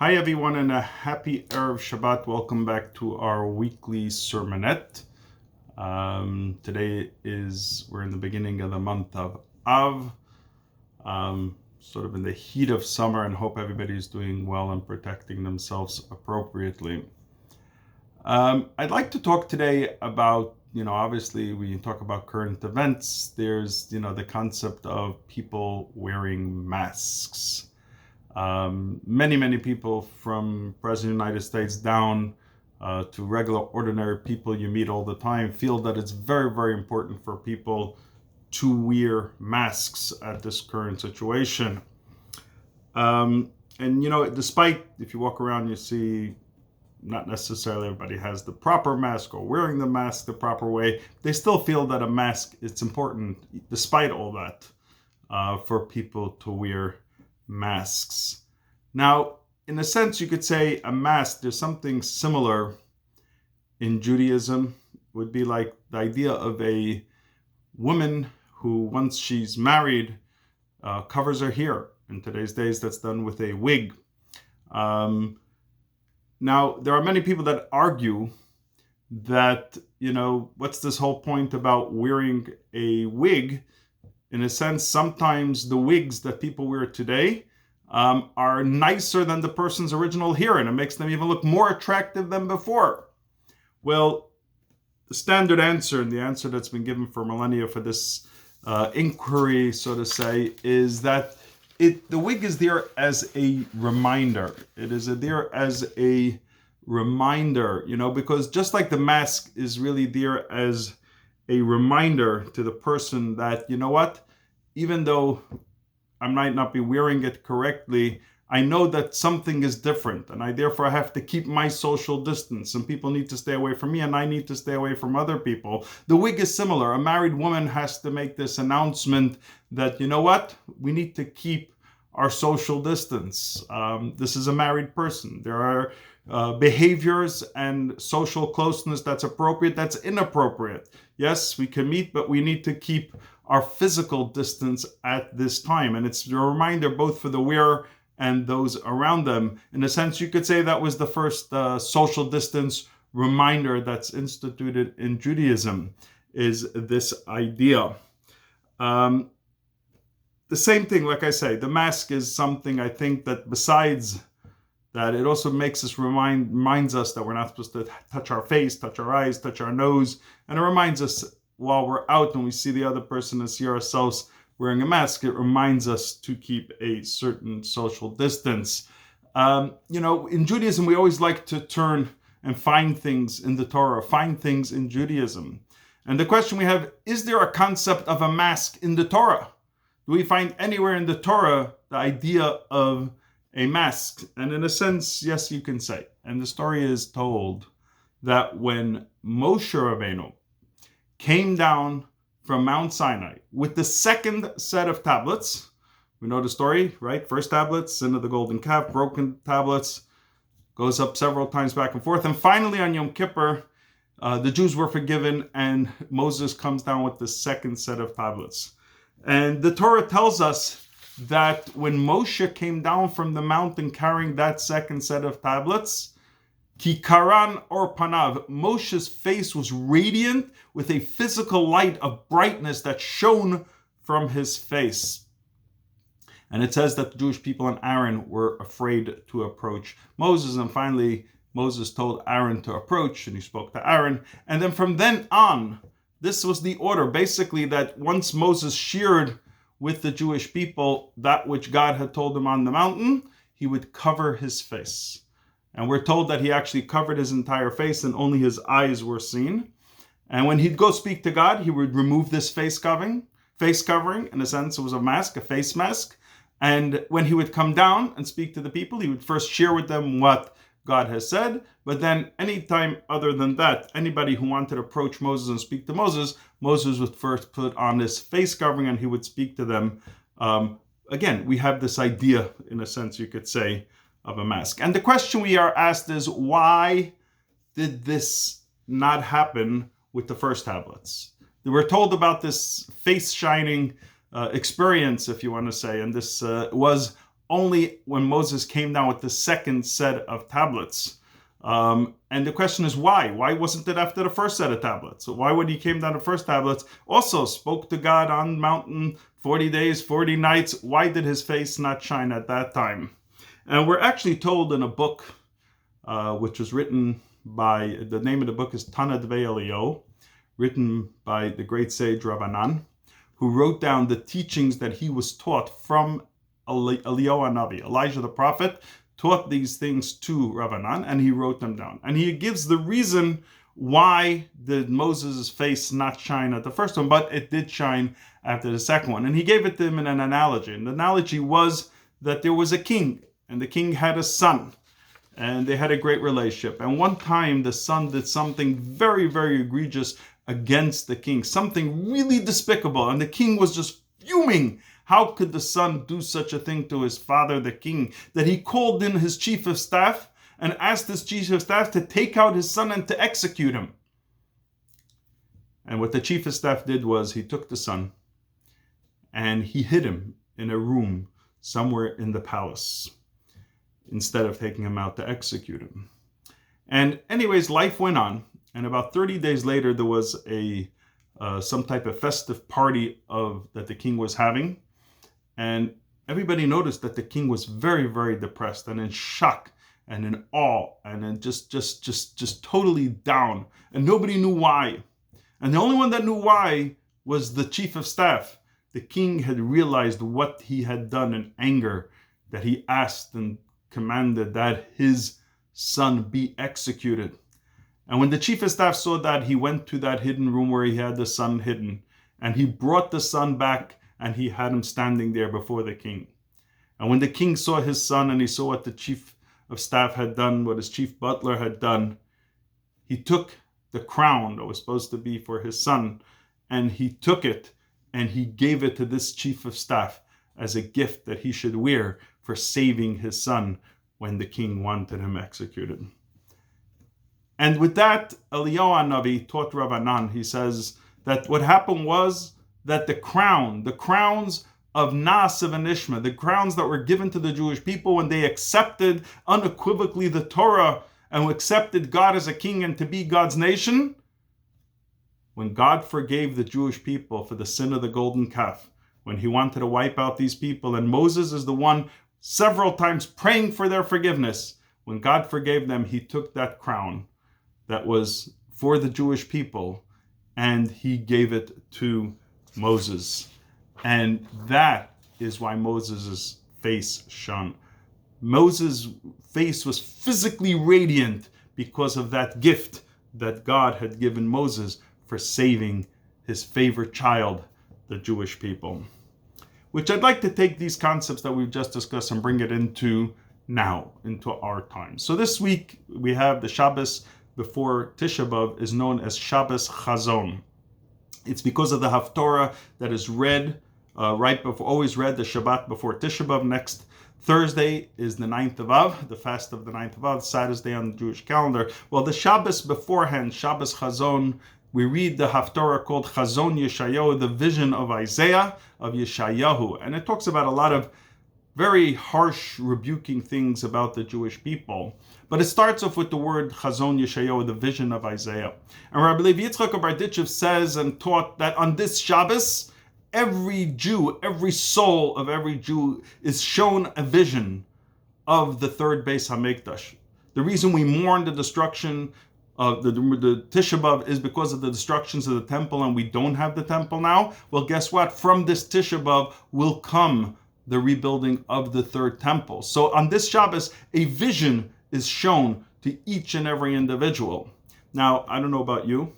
Hi everyone and a happy Erev Shabbat. Welcome back to our weekly Sermonette. We're in the beginning of the month of Av, sort of in the heat of summer, and hope everybody's doing well and protecting themselves appropriately. I'd like to talk today about, obviously when you talk about current events, there's, the concept of people wearing masks. Many people from President of the United States down to regular, ordinary people you meet all the time feel that it's very, very important for people to wear masks at this current situation. Despite, if you walk around, you see not necessarily everybody has the proper mask or wearing the mask the proper way. They still feel that a mask, it's important, despite all that, for people to wear masks. Now, in a sense, you could say a mask, there's something similar in Judaism, would be like the idea of a woman who, once she's married, covers her hair. In today's days, that's done with a wig. Now, there are many people that argue that, what's this whole point about wearing a wig? In a sense, sometimes the wigs that people wear today are nicer than the person's original hair, and it makes them even look more attractive than before. Well, the standard answer, and the answer that's been given for millennia for this inquiry, so to say, is that the wig is there as a reminder. It is there as a reminder, because just like the mask is really there as a reminder to the person that, even though I might not be wearing it correctly, I know that something is different, and I therefore have to keep my social distance, and people need to stay away from me, and I need to stay away from other people. The wig is similar. A married woman has to make this announcement that, we need to keep our social distance. This is a married person. There are behaviors and social closeness that's appropriate, that's inappropriate. Yes, we can meet, but we need to keep our physical distance at this time. And it's a reminder both for the wearer and those around them. In a sense, you could say that was the first social distance reminder that's instituted in Judaism, is this idea. The same thing, like I say, the mask is something I think that besides that, it also makes us reminds us that we're not supposed to touch our face, touch our eyes, touch our nose. And it reminds us while we're out and we see the other person and see ourselves wearing a mask, it reminds us to keep a certain social distance. In Judaism, we always like to turn and find things in the Torah, find things in Judaism. And the question we have, is there a concept of a mask in the Torah? Do we find anywhere in the Torah the idea of a mask? And in a sense, yes, you can say. And the story is told that when Moshe Rabbeinu came down from Mount Sinai with the second set of tablets, we know the story, right? First tablets, sin of the golden calf, broken tablets, goes up several times back and forth. And finally on Yom Kippur, the Jews were forgiven, and Moses comes down with the second set of tablets. And the Torah tells us that when Moshe came down from the mountain carrying that second set of tablets, Kikaran or Panav, Moshe's face was radiant with a physical light of brightness that shone from his face. And it says that the Jewish people and Aaron were afraid to approach Moses. And finally, Moses told Aaron to approach, and he spoke to Aaron. And then from then on, this was the order, basically, that once Moses shared with the Jewish people that which God had told him on the mountain, he would cover his face. And we're told that he actually covered his entire face and only his eyes were seen. And when he'd go speak to God, he would remove this face covering. In a sense, it was a mask, a face mask. And when he would come down and speak to the people, he would first share with them what God has said. But then anytime other than that, anybody who wanted to approach Moses and speak to Moses would first put on this face covering and he would speak to them. Again, we have this idea, in a sense, you could say, of a mask. And the question we are asked is, why did this not happen with the first tablets? We're told about this face shining experience, if you want to say, and this was only when Moses came down with the second set of tablets. And the question is why? Why wasn't it after the first set of tablets? So why when he came down the first tablets, also spoke to God on mountain 40 days, 40 nights? Why did his face not shine at that time? And we're actually told in a book, which was written by, the name of the book is Tana Dvei Eliyahu, written by the great sage Rabbanan, who wrote down the teachings that he was taught from Eliyahu Hanavi. Elijah the prophet taught these things to Rabbanan, and he wrote them down. And he gives the reason why did Moses' face not shine at the first one, but it did shine after the second one. And he gave it to him in an analogy. And the analogy was that there was a king, and the king had a son, and they had a great relationship. And one time the son did something very, very egregious against the king, something really despicable, and the king was just fuming. How could the son do such a thing to his father, the king, that he called in his chief of staff and asked his chief of staff to take out his son and to execute him? And what the chief of staff did was he took the son and he hid him in a room somewhere in the palace instead of taking him out to execute him. And anyways, life went on. And about 30 days later, there was some type of festive party that the king was having. And everybody noticed that the king was very, very depressed and in shock and in awe and in just totally down. And nobody knew why. And the only one that knew why was the chief of staff. The king had realized what he had done in anger, that he asked and commanded that his son be executed. And when the chief of staff saw that, he went to that hidden room where he had the son hidden. And he brought the son back and he had him standing there before the king. And when the king saw his son and he saw what the chief of staff had done, what his chief butler had done, he took the crown that was supposed to be for his son, and he took it and he gave it to this chief of staff as a gift that he should wear for saving his son when the king wanted him executed. And with that, Eliyahu Hanavi taught Rabbanan, he says that what happened was that the crowns of Naaseh and Ishma, the crowns that were given to the Jewish people when they accepted unequivocally the Torah and accepted God as a king and to be God's nation, when God forgave the Jewish people for the sin of the golden calf, when he wanted to wipe out these people, and Moses is the one several times praying for their forgiveness, when God forgave them, he took that crown that was for the Jewish people and he gave it to Moses. And that is why Moses' face shone. Moses' face was physically radiant because of that gift that God had given Moses for saving his favorite child, the Jewish people. Which I'd like to take these concepts that we've just discussed and bring it into now, into our time. So this week we have the Shabbos before Tisha B'Av is known as Shabbos Chazon. It's because of the Haftorah that is read right before, always read the Shabbat before Tisha B'Av. Next Thursday is the 9th of Av, the fast of the 9th of Av, saddest day on the Jewish calendar. Well, the Shabbos beforehand, Shabbos Chazon, we read the Haftorah called Chazon Yeshayahu, the vision of Isaiah, of Yeshayahu. And it talks about a lot of very harsh, rebuking things about the Jewish people. But it starts off with the word Chazon Yeshayahu, the vision of Isaiah. And Rabbi Levi Yitzchak of Berditchev says and taught that on this Shabbos, every Jew, every soul of every Jew is shown a vision of the third Beis HaMikdash. The reason we mourn the destruction of the Tisha B'Av is because of the destructions of the temple, and we don't have the temple now. Well, guess what? From this Tisha B'Av will come the rebuilding of the third temple. So on this Shabbos, a vision is shown to each and every individual. Now, I don't know about you.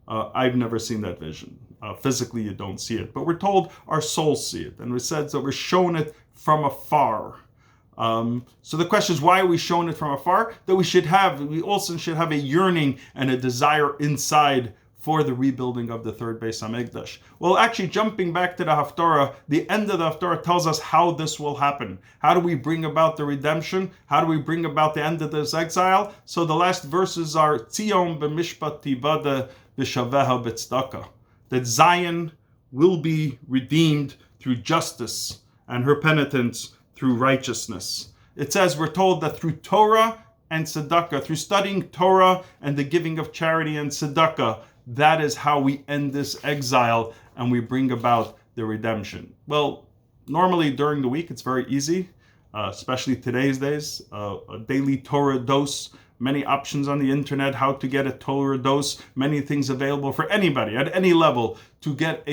I've never seen that vision. Physically, you don't see it. But we're told our souls see it. And it says that we're shown it from afar. So the question is, why are we shown it from afar? That we also should have a yearning and a desire inside for the rebuilding of the third Beis HaMikdash. Well, actually, jumping back to the Haftorah, the end of the Haftorah tells us how this will happen. How do we bring about the redemption? How do we bring about the end of this exile? So the last verses are Tzion b'mishpat tibada b'shaveha b'tzedakah. That Zion will be redeemed through justice, and her penitents through righteousness. It says we're told that through Torah and tzedakah, through studying Torah and the giving of charity and tzedakah, that is how we end this exile and we bring about the redemption. Well, normally during the week it's very easy, especially today's days, a daily Torah dose, many options on the internet, how to get a Torah dose, many things available for anybody at any level to get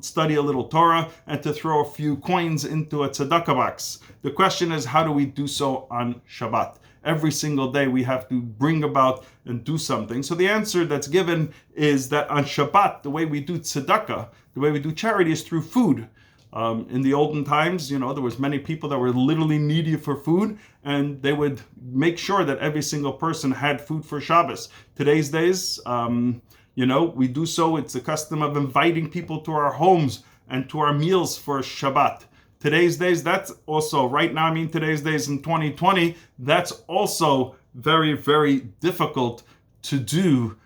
study a little Torah and to throw a few coins into a tzedakah box. The question is, how do we do so on Shabbat? Every single day we have to bring about and do something. So the answer that's given is that on Shabbat, the way we do tzedakah, the way we do charity is through food. In the olden times, there was many people that were literally needy for food, and they would make sure that every single person had food for Shabbos. Today's days, we do so. It's the custom of inviting people to our homes and to our meals for Shabbat. Today's days, that's also, right now, today's days in 2020, that's also very, very difficult to do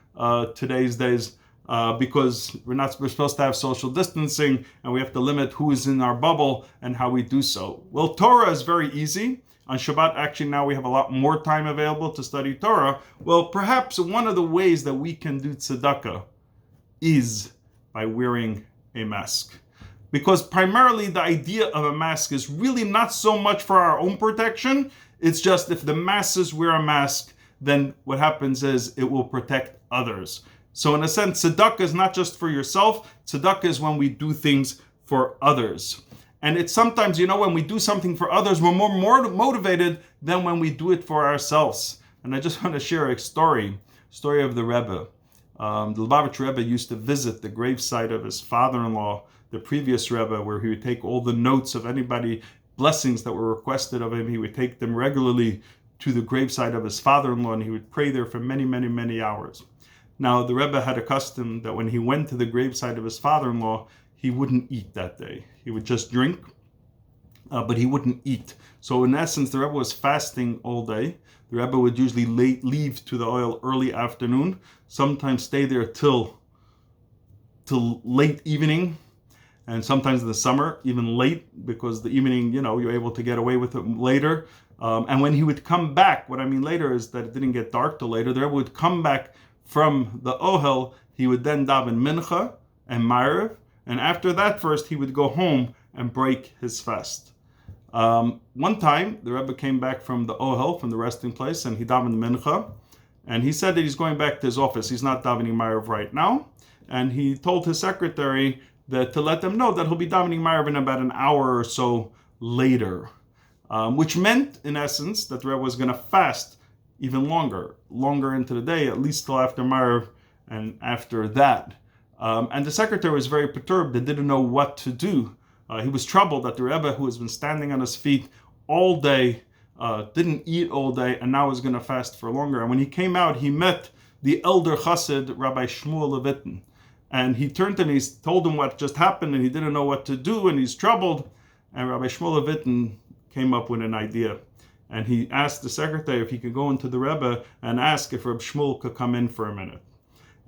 today's days. Because we're supposed to have social distancing and we have to limit who is in our bubble and how we do so. Well, Torah is very easy. On Shabbat, actually, now we have a lot more time available to study Torah. Well, perhaps one of the ways that we can do tzedakah is by wearing a mask. Because primarily the idea of a mask is really not so much for our own protection. It's just if the masses wear a mask, then what happens is it will protect others. So in a sense, tzedakah is not just for yourself. Tzedakah is when we do things for others. And it's sometimes, when we do something for others, we're more motivated than when we do it for ourselves. And I just want to share a story of the Rebbe. The Lubavitch Rebbe used to visit the gravesite of his father-in-law, the previous Rebbe, where he would take all the notes of anybody, blessings that were requested of him. He would take them regularly to the gravesite of his father-in-law, and he would pray there for many, many, many hours. Now, the Rebbe had a custom that when he went to the gravesite of his father-in-law, he wouldn't eat that day. He would just drink, but he wouldn't eat. So in essence, the Rebbe was fasting all day. The Rebbe would usually leave to the oil early afternoon, sometimes stay there till late evening, and sometimes in the summer, even late, because the evening, you're able to get away with it later. And when he would come back, what I mean later is that it didn't get dark till later. The Rebbe would come back from the Ohel, he would then daven Mincha and Ma'ariv, and after that first he would go home and break his fast. One time, the Rebbe came back from the Ohel, from the resting place, and he davened Mincha, and he said that he's going back to his office. He's not davening Ma'ariv right now, and he told his secretary that to let them know that he'll be davening Ma'ariv in about an hour or so later, which meant, in essence, that the Rebbe was going to fast even longer into the day, at least till after Ma'ariv and after that. And the secretary was very perturbed and didn't know what to do. He was troubled that the Rebbe, who has been standing on his feet all day, didn't eat all day, and now is going to fast for longer. And when he came out, he met the elder chassid, Rabbi Shmuel Levitin. And he turned to him and he told him what just happened, and he didn't know what to do, and he's troubled. And Rabbi Shmuel Levitin came up with an idea. And he asked the secretary if he could go into the Rebbe and ask if Reb Shmuel could come in for a minute.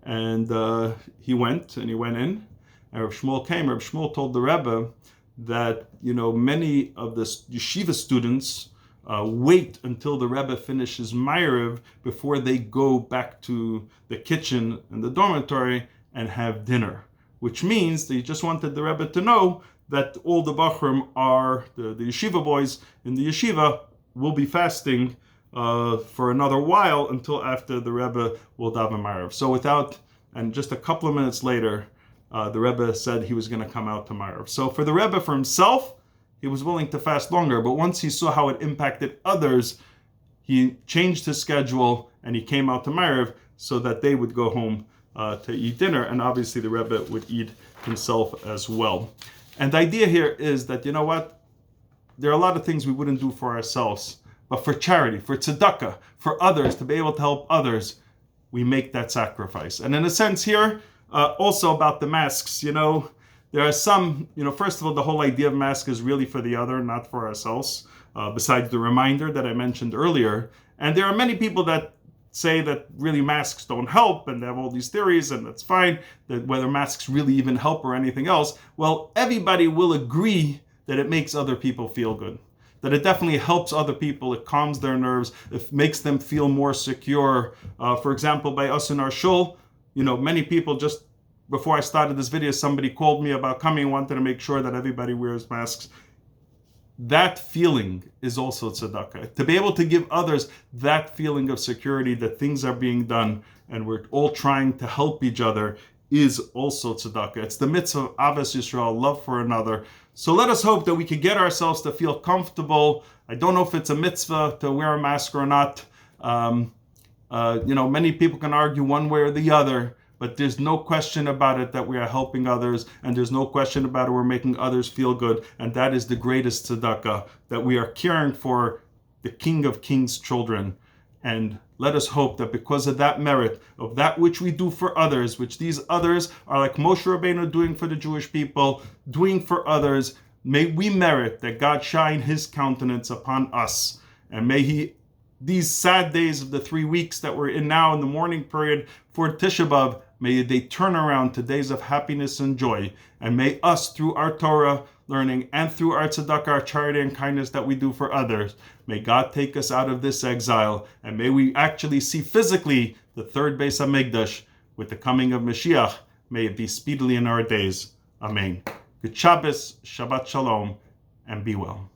And he went in, and Reb Shmuel came. Reb Shmuel told the Rebbe that, many of the yeshiva students wait until the Rebbe finishes Ma'ariv before they go back to the kitchen and the dormitory and have dinner. Which means that he just wanted the Rebbe to know that all the Bachrim are, the yeshiva boys in the yeshiva, will be fasting for another while until after the Rebbe will daven Ma'ariv. So and just a couple of minutes later, the Rebbe said he was going to come out to Ma'ariv. So for the Rebbe, for himself, he was willing to fast longer. But once he saw how it impacted others, he changed his schedule and he came out to Ma'ariv so that they would go home to eat dinner. And obviously the Rebbe would eat himself as well. And the idea here is that, there are a lot of things we wouldn't do for ourselves, but for charity, for tzedakah, for others, to be able to help others, we make that sacrifice. And in a sense here, also about the masks, there are some, first of all, the whole idea of mask is really for the other, not for ourselves, besides the reminder that I mentioned earlier. And there are many people that say that really masks don't help, and they have all these theories, and that's fine, that whether masks really even help or anything else. Well, everybody will agree that it makes other people feel good. that it definitely helps other people. It calms their nerves. It makes them feel more secure. For example, by us in our shul, many people, just before I started this video, somebody called me about coming and wanted to make sure that everybody wears masks. That feeling is also tzedakah. To be able to give others that feeling of security that things are being done and we're all trying to help each other is also tzedakah. It's the mitzvah of Avos Yisrael, love for another. So let us hope that we can get ourselves to feel comfortable. I don't know if it's a mitzvah to wear a mask or not. Many people can argue one way or the other, but there's no question about it that we are helping others, and there's no question about it we're making others feel good, and that is the greatest tzedakah, that we are caring for the King of Kings' children. And let us hope that because of that merit, of that which we do for others, which these others are like Moshe Rabbeinu doing for the Jewish people, doing for others, may we merit that God shine his countenance upon us, and may he, these sad days of the 3 weeks that we're in now in the mourning period for Tisha B'Av, may they turn around to days of happiness and joy. And may us, through our Torah learning and through our tzedakah, our charity and kindness that we do for others, may God take us out of this exile. And may we actually see physically the third Beis HaMikdash with the coming of Mashiach. May it be speedily in our days. Amen. Good Shabbos, Shabbat Shalom, and be well.